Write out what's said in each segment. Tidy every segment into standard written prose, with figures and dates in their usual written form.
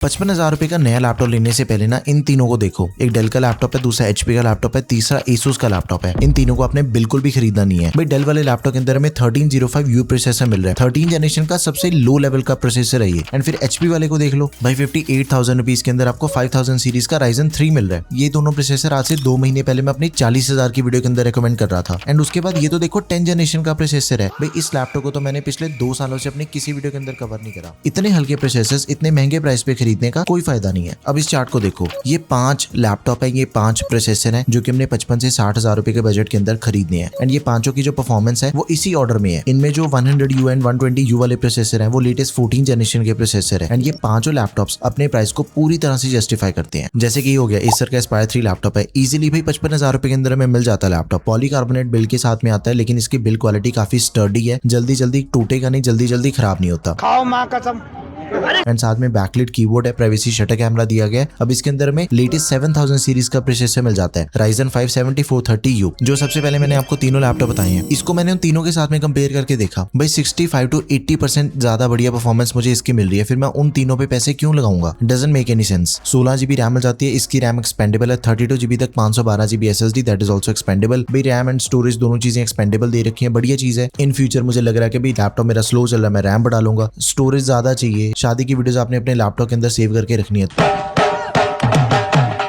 55,000 रुपए का नया लैपटॉप लेने से पहले ना इन तीनों को देखो। एक डेल का लैपटॉप है, दूसरा एचपी का लैपटॉप है, तीसरा एसूस का लैपटॉप है। इन तीनों को आपने बिल्कुल भी खरीदना नहीं है भाई। डेल वाले लैपटॉप के अंदर हमें 1305U प्रोसेसर मिल रहा है, 13 जनरेशन का सबसे लो लेवल का प्रोसेसर है ये। एंड फिर एचपी वाले को देख लो भाई, 58,000 रुपीज के अंदर आपको 5000 सीरीज का Ryzen 3 मिल रहा है। ये दोनों प्रोसेसर आज से 2 महीने पहले मैं अपनी 40,000 की वीडियो के अंदर रिकमेंड कर रहा था। एंड उसके बाद ये तो देखो 10 जनरेशन का प्रोसेसर है भाई। इस लैपटॉप को तो मैंने पिछले 2 सालों से अपनी किसी वीडियो के अंदर कवर नहीं करा। इतने हल्के प्रोसेसर्स इतने महंगे प्राइस पे खरीदने का कोई फायदा नहीं है। अब इस चार्ट को देखो, ये 5 लैपटॉप है, ये 5 प्रोसेसर है जो कि हमने 55 से 60,000 रुपए के बजट के अंदर खरीदने हैं। एंड ये पांचों की जो परफॉर्मेंस है वो इसी ऑर्डर में है। इनमें जो 100U एंड 120U वाले प्रोसेसर है वो लेटेस्ट 14 जनरेशन के प्रोसेसर है। एंड ये पांचों लैपटॉप्स अपने प्राइस को पूरी तरह से जस्टिफाई करते हैं। जैसे कि ये हो गया एसर का एस्पायर 3 लैपटॉप है, इजीली भाई 55,000 रुपए के अंदर में मिल जाता है लैपटॉप। पॉलीकार्बोनेट बिल्ड के साथ में आता है, लेकिन इसकी बिल्ड क्वालिटी काफी स्टर्डी है, जल्दी टूटेगा नहीं, जल्दी खराब नहीं होता। खाओ मां कसम। एंड साथ में बैकलिट कीबोर्ड है, प्राइवेसी शटर कैमरा दिया गया है। अब इसके अंदर में लेटेस्ट 7000 सीरीज का प्रोसेसर मिल जाता है, Ryzen 5 7430U, जो सबसे पहले मैंने आपको तीनों लैपटॉप बताए हैं। इसको मैंने उन तीनों के साथ में कंपेयर करके देखा भाई, 65 to 80% ज्यादा बढ़िया परफॉर्मेंस मुझे इसकी मिल रही है। फिर मैं उन तीनों पे पैसे क्यों लगाऊंगा? Doesn't make any sense. 16GB RAM मिल जाती है, इसकी रैम एक्सपेंडेबल है, 32GB तक 512GB SSD that is also expendable. भाई रैम एंड स्टोरेज दोनों चीजें एक्सपेंडेबल दे रखी है, बढ़िया चीज है। इन फ्यूचर मुझे लग रहा है कि भाई लैपटॉप मेरा स्लो चल रहा है, मैं रैम बढ़ा लूंगा। स्टोरेज ज्यादा चाहिए, शादी की वीडियोस आपने अपने लैपटॉप के अंदर सेव करके रखनी है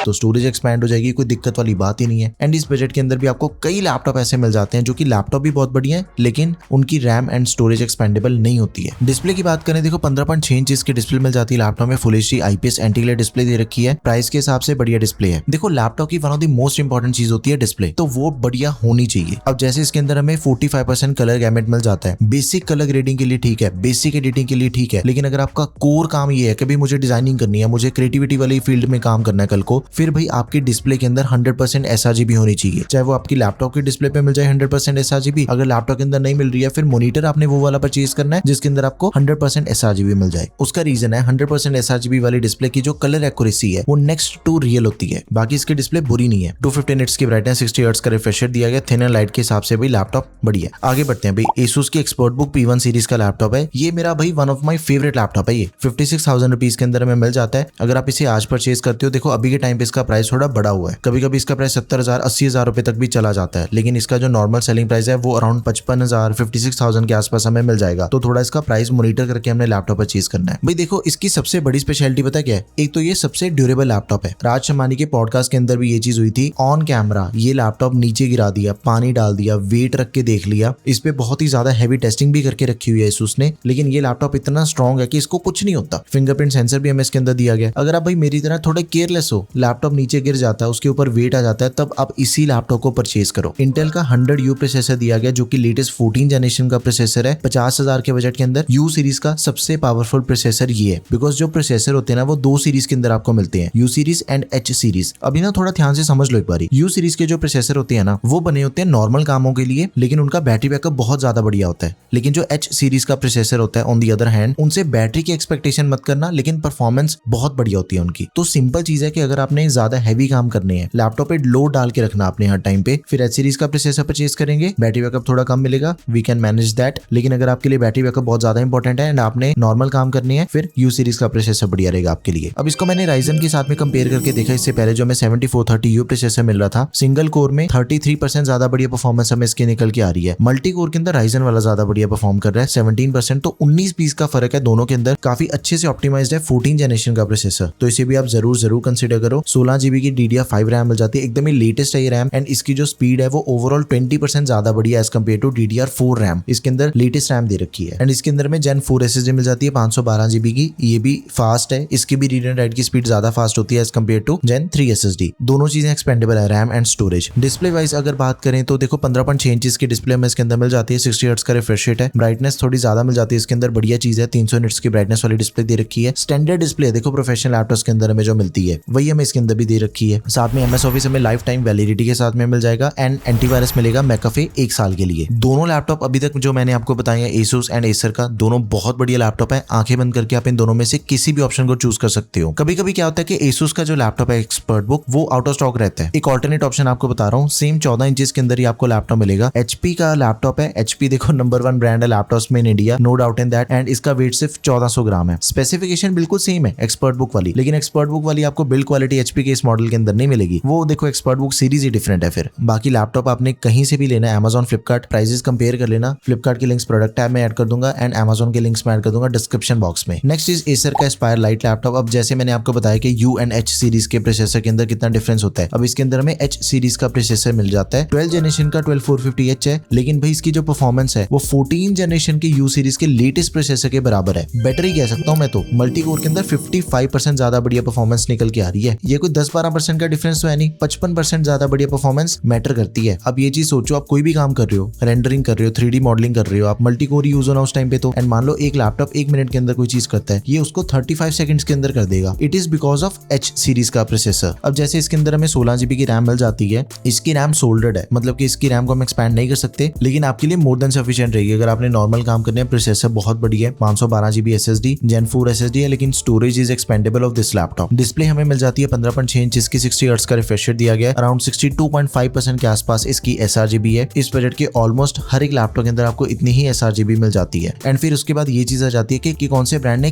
तो स्टोरेज एक्सपैंड हो जाएगी, कोई दिक्कत वाली बात ही नहीं है। एंड इस बजट के अंदर भी आपको कई लैपटॉप ऐसे मिल जाते हैं जो कि लैपटॉप भी बहुत बढ़िया है, लेकिन उनकी रैम एंड स्टोरेज एक्सपेंडेबल नहीं होती है। डिस्प्ले की बात करें, देखो 15.6 इंच की डिस्प्ले मिल जाती है लैपटॉप में। Full HD IPS anti glare display दे रखी है, प्राइस के हिसाब से बढ़िया डिस्प्ले है। देखो लैपटॉप की one of the most important चीज होती है डिस्प्ले, तो वो बढ़िया होनी चाहिए। अब जैसे इसके अंदर हमें 45% कलर गैमेट मिल जाता है, बेसिक कलर ग्रेडिंग के लिए ठीक है, बेसिक एडिटिंग के लिए ठीक है, लेकिन अगर आपका कोर काम ये है कि भाई मुझे डिजाइनिंग करनी है, मुझे क्रिएटिविटी वाली फील्ड में काम करना है कल को, फिर भाई आपकी डिस्प्ले के अंदर 100% sRGB होनी चाहिए। चाहे वो आपकी लैपटॉप की डिस्प्ले पे मिल जाए 100% sRGB, अगर लैपटॉप के अंदर नहीं मिल रही है, फिर मॉनिटर आपने वो वाला परचेज करना है जिसके अंदर आपको 100% sRGB मिल जाए। उसका रीजन है 100% sRGB वाली डिस्प्ले की जो कलर एक्यूरेसी है वो नेक्स्ट टू रियल होती है। बाकी इसकी डिस्प्ले बुरी नहीं है। 250 निट्स की ब्राइटनेस, 60 हर्ट्ज का रिफ्रेशर दिया गया, थिन एंड लाइट के हिसाब से भाई लैपटॉप बढ़िया। आगे बढ़ते हैं भाई, Asus की एक्सपर्ट बुक P1 सीरीज का लैपटॉप है। ये मेरा भाई one of my favourite laptop है। ये 56,000 रुपीज के अंदर में मिल जाता है। अगर आप इसे आज परचेज करते हो, देखो अभी के टाइम पे इसका प्राइस थोड़ा बढ़ा हुआ है, कभी कभी इसका प्राइस 70,000 80,000 रुपए तक भी चला जाता है, लेकिन इसका जो नॉर्मल सेलिंग प्राइस है वो अराउंड 55,000 56,000 के आसपास हमें मिल जाएगा। तो थोड़ा इसका प्राइस मॉनिटर करके हमने लैपटॉप परचेज करना है। भाई देखो इसकी सबसे बड़ी स्पेशलिटी पता क्या है? एक तो ये सबसे ड्यूरेबल लैपटॉप है। राज शमानी के पॉडकास्ट के अंदर भी ये चीज हुई थी, ऑन कैमरा ये लैपटॉप नीचे गिरा दिया, पानी डाल दिया, वेट रख के देख लिया। इस पे बहुत ही ज्यादा हैवी टेस्टिंग भी करके रखी हुई है Asus ने, लेकिन ये लैपटॉप इतना स्ट्रॉन्ग है कि इसको कुछ नहीं होता। फिंगरप्रिंट सेंसर भी हमें इसके अंदर दिया गया। अगर आप भाई मेरी तरह थोड़े केयरलेस हो, लैपटॉप नीचे गिर जाता है, उसके ऊपर वेट आ जाता है, तब आप इसी लैपटॉप को परचेज करो। इंटेल का 100U प्रोसेसर दिया गया जो कि लेटेस्ट 14 जनरेशन का प्रोसेसर है। 50,000 के बजट के अंदर U सीरीज का सबसे पावरफुल प्रोसेसर ये है, बिकॉज जो प्रोसेसर होते हैं ना वो 2 सीरीज के अंदर आपको मिलते हैं, U series and H series. अभी ना थोड़ा ध्यान से समझ लो एक बारी, U सीरीज के जो प्रोसेसर होते हैं ना वो बने होते हैं नॉर्मल कामों के लिए, लेकिन उनका बैटरी बैकअप बहुत ज्यादा बढ़िया होता है। लेकिन जो H सीरीज का प्रोसेसर होता है ऑन दी अदर हैंड, उनसे बैटरी की एक्सपेक्टेशन मत करना, लेकिन परफॉर्मेंस बहुत बढ़िया होती है उनकी। तो सिंपल चीज है कि अगर आपने ज्यादा हैवी काम करने हैं, लैपटॉप पे लोड डाल के रखना आपने हर टाइम पे, फिर H सीरीज का प्रोसेसर परचेज करेंगे, बैटरी बैकअप थोड़ा कम मिलेगा, वी कैन मैनेज दैट। लेकिन अगर आपके लिए बैटरी बैकअप बहुत ज्यादा इंपॉर्टेंट है एंड आपने नॉर्मल काम करनी है, फिर U सीरीज का प्रोसेसर बढ़िया रहेगा आपके लिए। अब इसको मैंने Ryzen के साथ में कंपेयर करके देखा। इससे पहले जो हमें 7430U प्रोसेसर मिल रहा था, सिंगल कोर में 33% ज्यादा बढ़िया परफॉर्मेंस हमें इसके निकल के आ रही है। मल्टी कोर के अंदर Ryzen वाला ज्यादा बढ़िया परफॉर्म कर रहा है 17%, तो 19 पीस का फर्क है दोनों के अंदर। काफी अच्छे से ऑप्टिमाइज्ड है 14 जनरेशन का प्रोसेसर, तो इसे भी आप जरूर कंसिडर करो। 16GB की DDR5 रैम मिल जाती है, एकदम ही लेटेस्ट है ये रैम, एंड इसकी जो स्पीड है वो ओवरऑल 20% ज्यादा बढ़िया as compare to DDR4 RAM. इसके अंदर लेटेस्ट रैम दे रखी है। एंड इसके अंदर में Gen 4 SSD मिल जाती है 512GB की, ये भी फास्ट है। इसकी भी रीड एंड राइट की स्पीड ज्यादा फास्ट होती है as compare to Gen 3 SSD। दोनों चीजें एक्सपेंडेबल है, RAM and storage. Display wise अगर बात करें तो देखो 15.6 इंच की डिस्प्ले हमें इसके अंदर मिल जाती है, 60 हर्ट्ज का रिफ्रेश रेट है, ब्राइटनेस थोड़ी ज्यादा मिल जाती है इसके अंदर, बढ़िया चीज है। 300 निट्स की ब्राइटनेस वाली डिस्प्ले दे रखी है। स्टैंडर्ड डिस्प्ले देखो प्रोफेशनल लैपटॉप्स के अंदर हमें जो मिलती है वही हमें इसके इसके अंदर भी दे रखी है। साथ में MS ऑफिस हमें लाइफ टाइम वैलिडिटी के साथ में मिल जाएगा एंड एंटीवायरस मिलेगा मैकाफे 1 साल के लिए। दोनों लैपटॉप अभी तक जो मैंने आपको बताया है Asus एंड Acer का, दोनों बहुत बढ़िया लैपटॉप है। आंखें बंद करके आप इन दोनों में से किसी भी ऑप्शन को चूज कर सकते हो। कभी कभी क्या होता है कि Asus का जो लैपटॉप है एक्सपर्ट बुक वो आउट ऑफ स्टॉक रहता है। एक ऑल्टरनेट ऑप्शन आपको बता रहा हूँ, सेम 14 इंचेस के अंदर ही आपको लैपटॉप मिलेगा। HP का लैपटॉप है। HP देखो नंबर 1 ब्रांड है लैपटॉप्स में in India, no doubt in that. And इसका वेट सिर्फ 1400 ग्राम है। स्पेसिफिकेशन बिल्कुल सेम है एक्सपर्ट बुक वाली, लेकिन एक्सपर्ट बुक वाली आपको बिल्ड क्वालिटी HP के इस मॉडल के अंदर नहीं मिलेगी। वो देखो एक्सपर्ट बुक सीरीज ही डिफरेंट है। फिर बाकी लैपटॉप आपने कहीं से भी लेना है, Amazon, फ्लिपकार्ट, प्राइसेस कंपेयर कर लेना। फ्लिपकार्ट के लिंक्स प्रोडक्ट टैब में ऐड कर दूंगा एंड Amazon के लिंक्स में ऐड कर दूंगा डिस्क्रिप्शन बॉक्स में। नेक्स्ट इज Acer का Aspire लाइट लैपटॉप। अब जैसे मैंने आपको बताया कि U एंड H सीरीज के प्रोसेसर के अंदर कितना डिफरेंस होता है, अब इसके अंदर हमें H सीरीज का प्रोसेसर मिल जाता है। 12 जनरेशन का 12450H है, लेकिन भाई इसकी जो परफॉर्मेंस है वो 14 जनरेशन के U सीरीज के लेटेस्ट प्रोसेसर के बराबर है। बेटर ही कह सकता हूं मैं तो। मल्टी कोर के अंदर 55% ज्यादा बढ़िया परफॉर्मेंस निकल के आ रही है। ये कोई 10-12% का डिफरेंस तो है नहीं, 55% ज्यादा बढ़िया परफॉर्मेंस मैटर करती है। अब ये चीज सोचो, आप कोई भी काम कर रहे हो, रेंडरिंग कर रहे हो, 3D मॉडलिंग कर रहे हो, आप मल्टी कोर यूज होना उस टाइम पे तो, एंड मान लो एक लैपटॉप 1 मिनट के अंदर कोई चीज करता है, ये उसको 35 सेकंड्स के अंदर कर देगा। It is because of H series का प्रोसेसर। अब जैसे इसके अंदर हमें 16 GB की रैम मिल जाती है। इसकी रैम सोल्डर्ड है, मतलब कि इसकी रैम को हम एक्सपैंड नहीं कर सकते, लेकिन आपके लिए मोर देन सफिशिएंट रहेगी। अगर आपने नॉर्मल काम करने हैं, प्रोसेसर बहुत बढ़िया है, 512 GB SSD Gen 4 SSD है, लेकिन storage is expandable of this laptop. Display हमें मिल जाती है 15.6 इंच की, 60 हर्ट्ज का रिफ्रेश रेट दिया गया है। अराउंड 62.5% के आसपास इसकी sRGB है। इस बजट के ऑलमोस्ट हर एक लैपटॉप के अंदर आपको इतनी ही sRGB मिल जाती है। एंड फिर उसके बाद ये चीज आ जाती है कि कौन से ब्रांड ने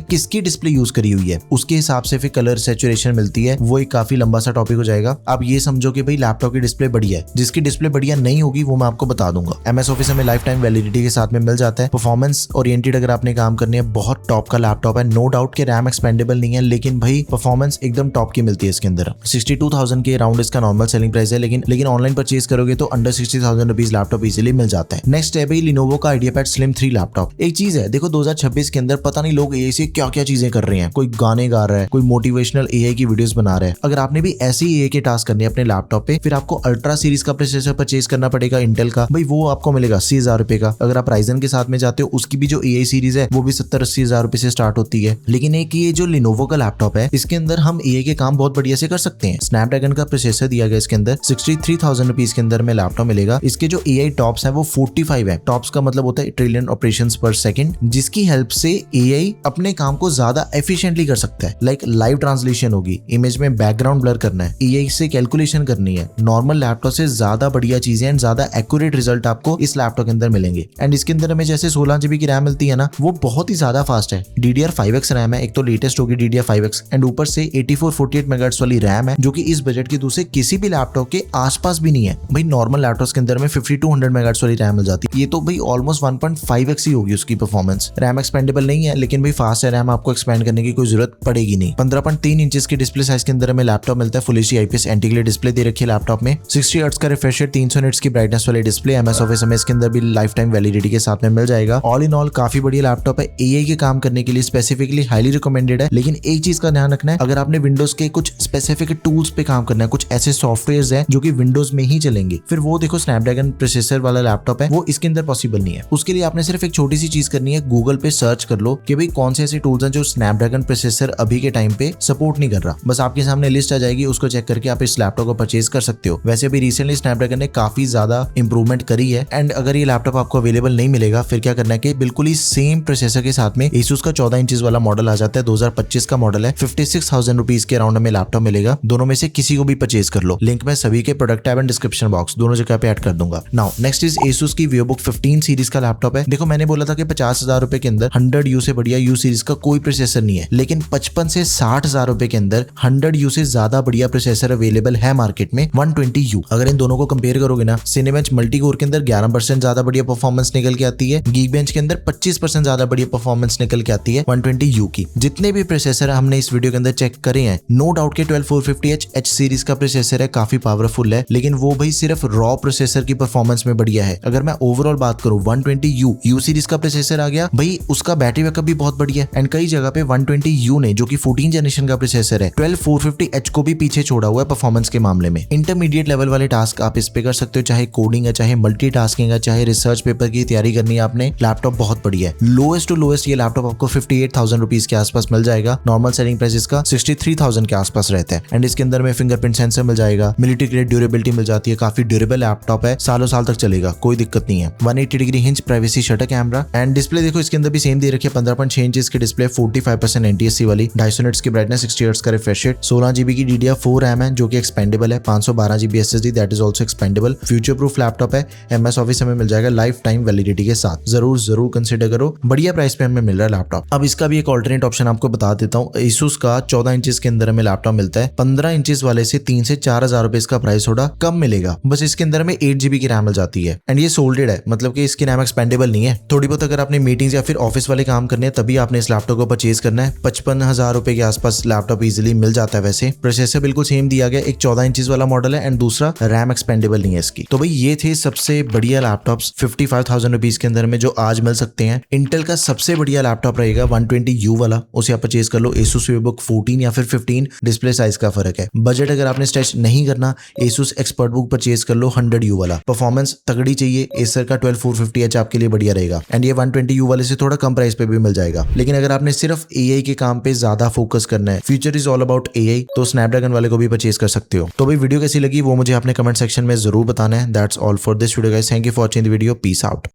किसकी डिस्प्ले यूज करी हुई है, उसके हिसाब से फिर कलर सैचुरेशन मिलती है। वो एक काफी लंबा सा टॉपिक हो जाएगा। आप ये समझो कि भाई लैपटॉप की डिस्प्ले बढ़िया है, जिसकी डिस्प्ले बढ़िया नहीं होगी वो मैं आपको बता दूंगा। MS ऑफिस हमें लाइफ टाइम वैलिडिटी के साथ में मिल जाता है। परफॉर्मेंस ओरिएंटेड अगर आपने काम करनी है, बहुत टॉप का लैपटॉप है। नो डाउट के रैम एक्सपेंडेबल नहीं है, लेकिन भाई परफॉर्मेंस एकदम टॉप की मिलती है इसके अंदर। 62,000 के अराउंड इसका नॉर्मल सेलिंग प्राइस है, लेकिन ऑनलाइन परचेज करोगे तो अंडर 60,000 रुपीज लैपटॉप इजीली मिल जाता है। नेक्स्ट है भाई Lenovo का IdeaPad Slim 3 लैपटॉप। एक चीज है, देखो 2026 के अंदर पता नहीं लोग AI से क्या क्या चीजें कर रहे हैं। कोई गाने गा रहा है, कोई मोटिवेशनल AI की वीडियोस बना रहा है। अगर आपने भी ऐसी AI के टास्क करने अपने लैपटॉप पे, फिर आपको अल्ट्रा सीरीज का प्रोसेसर परचेज करना पड़ेगा इंटेल का। भाई वो आपको मिलेगा 80,000 रुपए का। अगर आप Ryzen के साथ में जाते हो, उसकी भी जो AI सीरीज है वो भी 70-80 हजार रुपए से स्टार्ट होती है। लेकिन एक ये जो Lenovo का लैपटॉप है, इसके अंदर हम AI के काम बहुत बढ़िया से कर सकते हैं। स्नैपड्रैगन का प्रोसेसर दिया गया इसके अंदर। 63,000 रुपीज के अंदर में लैपटॉप मिलेगा। इसके जो AI टॉप्स है वो 45 है। टॉप्स का मतलब होता है ट्रिलियन ऑपरेशंस पर सेकंड, जिसकी हेल्प से AI अपने काम को ज्यादा एफिशिएंटली कर सकता है। लाइक लाइव ट्रांसलेशन होगी, इमेज में बैकग्राउंड ब्लर करना है, AI से कैलकुलेशन करनी है। नॉर्मल लैपटॉप से ज्यादा बढ़िया चीजें एंड ज्यादा एक्यूरेट रिजल्ट आपको इस लैपटॉप के अंदर मिलेंगे। एंड इसके अंदर हमें जैसे 16 GB की रैम मिलती है ना, वो बहुत ही ज्यादा फास्ट है। DDR5X रैम है, एक तो लेटेस्ट होगी DDR5X, एंड ऊपर से 8448 मेगाहर्ट्ज वाली रैम है, जो कि इस बजट की दूसरे किसी भी लैपटॉप के आसपास भी नहीं है। भाई नॉर्मल लैपटॉप के अंदर में 5200 मेगाहर्ट्ज वाली रैम मिल जाती है। ये तो भाई ऑलमोस्ट 1.5x ही होगी उसकी परफॉर्मेंस। रैम एक्सपेंडेबल नहीं है, लेकिन भाई फास्ट है रैम, आपको एक्सपेंड करने की कोई जरूरत पड़ेगी नहीं। 15.3 इंचेस की डिस्प्ले साइज के अंदर हमें लैपटॉप मिलता है। Full HD IPS anti glare display दे रखी है लैपटॉप में। 60 हर्ट्ज का रिफ्रेश रेट, 300 निट्स की ब्राइटनेस वाली डिस्प्ले। MS ऑफिस हमें इसके अंदर भी लाइफ टाइम वैलिडिटी के साथ में मिल जाएगा। ऑल इन ऑल काफी बढ़िया लैपटॉप है। AI के काम करने के लिए स्पेसिफिकली हाईली रिकमेंडेड है। लेकिन एक चीज का ध्यान रखना है, अगर आपने विंडोज के कुछ स्पेसिफिक टूल्स पे काम करना है, कुछ ऐसे सॉफ्टवेयर हैं जो कि विंडोज में ही चलेंगे, फिर वो देखो स्नैपड्रैगन प्रोसेसर वाला लैपटॉप है, वो इसके अंदर पॉसिबल नहीं है। उसके लिए आपने सिर्फ एक छोटी सी चीज करनी है, गूगल पे सर्च कर लो कि भाई कौन से ऐसे टूल्स हैं जो स्नैपड्रैगन प्रोसेसर अभी के टाइम पे सपोर्ट नहीं कर रहा। बस आपके सामने लिस्ट आ जाएगी, उसको चेक करके आप इस लैपटॉप को परचेज कर सकते हो। वैसे भी रिसेंटली स्नैपड्रैगन ने काफी ज्यादा इंप्रूवमेंट करी है। एंड अगर ये लैपटॉप आपको अवेलेबल नहीं मिलेगा, फिर क्या करना है कि बिल्कुल ही सेम प्रोसेसर के साथ में Asus का 14 इंचेस वाला मॉडल आ जाता है। 2025 का मॉडल है। 56,000 रुपीज के अराउंड में लैपटॉप मिलेगा। दोनों में से किसी को भी परचेज कर लो। लिंक मैं सभी के product tab and description box दोनों जगह पे ऐड कर दूंगा। नाउ नेक्स्ट इज Asus की VivoBook 15 सीरीज का लैपटॉप है। देखो मैंने बोला था कि 50,000 रुपए के अंदर 100U से बढ़िया U सीरीज का कोई प्रोसेसर नहीं है, लेकिन 55 से 60,000 रुपए के अंदर 100U से ज्यादा बढ़िया प्रोसेसर अवेलेबल है मार्केट में, 120U। अगर इन दोनों को कंपेयर करोगे ना, Cinebench मल्टीकोर के अंदर 11% ज्यादा बढ़िया परफॉर्मेंस निकल के आती है। Geekbench के अंदर 25% ज्यादा बढ़िया परफॉर्मेंस निकल के आती है 120U की। जितने भी प्रोसेसर हमने इस वीडियो के अंदर चेक करे हैं, नो डाउट के 12450H H सीरीज का प्रोसेसर है, काफी पावरफुल है, लेकिन वो भाई सिर्फ रॉ प्रोसेसर की परफॉर्मेंस में बढ़िया है। अगर मैं ओवरऑल बात करूं, 120U U सीरीज का प्रोसेसर आ गया भाई, उसका बैटरी बैकअप भी बहुत बढ़िया है। एंड कई जगह पे 120U ने, जो कि 14 जनरेशन का प्रोसेसर है, 12450H को भी पीछे छोड़ा हुआ है परफॉर्मेंस के मामले में। इंटरमीडिएट लेवल वाले टास्क आप इस पे कर सकते हो, चाहे कोडिंग है, चाहे मल्टीटास्किंग है, चाहे रिसर्च पेपर की तैयारी करनी है आपने, लैपटॉप बहुत बढ़िया है। लोएस्ट टू लोएस्ट ये लैपटॉप आपको 58,000 रुपीज के आसपास मिल जाएगा। नॉर्मल सेलिंग प्राइस इसका 63,000 के आसपास रहते हैं। एंड इसके अंदर में फिंगरप्रिंट सेंसर मिल जाएगा, मिलिट्री ग्रेड ड्यूरेबिलिटी मिल जाती है, काफी ड्यूरेबल लैपटॉप है, सालों साल तक चलेगा, कोई दिक्कत नहीं है। 180 degree hinge privacy shutter camera and display देखो इसके अंदर भी सेम दे रखी है, 15.6 इंच की डिस्प्ले, 45% NTSC वाली, 250 निट्स की ब्राइटनेस, 60 हर्ट्ज का रिफ्रेश रेट, 16 GB की DDR4 रैम है जो कि एक्सपेंडेबल है, 512 GB SSD that is also expendable, future proof laptop है, MS ऑफिस हमें मिल जाएगा लाइफ टाइम वैलिडिटी के साथ। जरूर कंसिडर करो, बढ़िया प्राइस पे हमें मिल रहा है लैपटॉप। अब इसका भी एक ऑल्टरनेट ऑप्शन आपको बता देता हूँ, Asus का 14 इंचेस के अंदर हमें लैपटॉप मिलता है, 15 इंचेस वाले से 3 से 4 हजार रुपए इसका प्राइस थोड़ा कम मिलेगा, बस इसके अंदर में 8 GB की रैम मिल जाती है एंड ये सोल्डेड है, मतलब कि इसकी रैम एक्सपेंडेबल नहीं है। थोड़ी बहुत अगर आपने मीटिंग्स या फिर ऑफिस वाले काम करने हैं तभी आपने इस लैपटॉप को परचेज करना है। 55,000 रुपए के आसपास लैपटॉप इजीली मिल जाता है। वैसे प्रोसेसर बिल्कुल सेम दिया गया, एक 14 इंचेस वाला मॉडल है एंड दूसरा रैम एक्सपेंडेबल नहीं है इसकी। तो भाई ये थे सबसे बढ़िया लैपटॉप्स 55,000 रुपीज के अंदर में जो आज मिल सकते हैं। इंटेल का सबसे बढ़िया लैपटॉप रहेगा 120U वाला, उसे आप परचेज कर लो। Asus VivoBook 14 या फिर 15, डिस्प्ले साइज का फर्क है। बजट अगर आपने स्ट्रेच नहीं करना, Asus ExpertBook परचेज कर लो 100U वाला। परफॉर्मेंस तगड़ी चाहिए, Acer का 12450H आपके लिए बढ़िया रहेगा एंड ये 120U वाले से थोड़ा कम प्राइस पे भी मिल जाएगा। लेकिन अगर आपने सिर्फ AI के काम पे ज्यादा फोकस करना है, future is all about AI, तो स्नैपड्रैगन वाले को भी परचेज कर सकते हो। तो भाई वीडियो कैसी लगी वो मुझे अपने कमेंट सेक्शन में जरूर बताना है। That's all for this video guys, thank you for watching the video, peace out.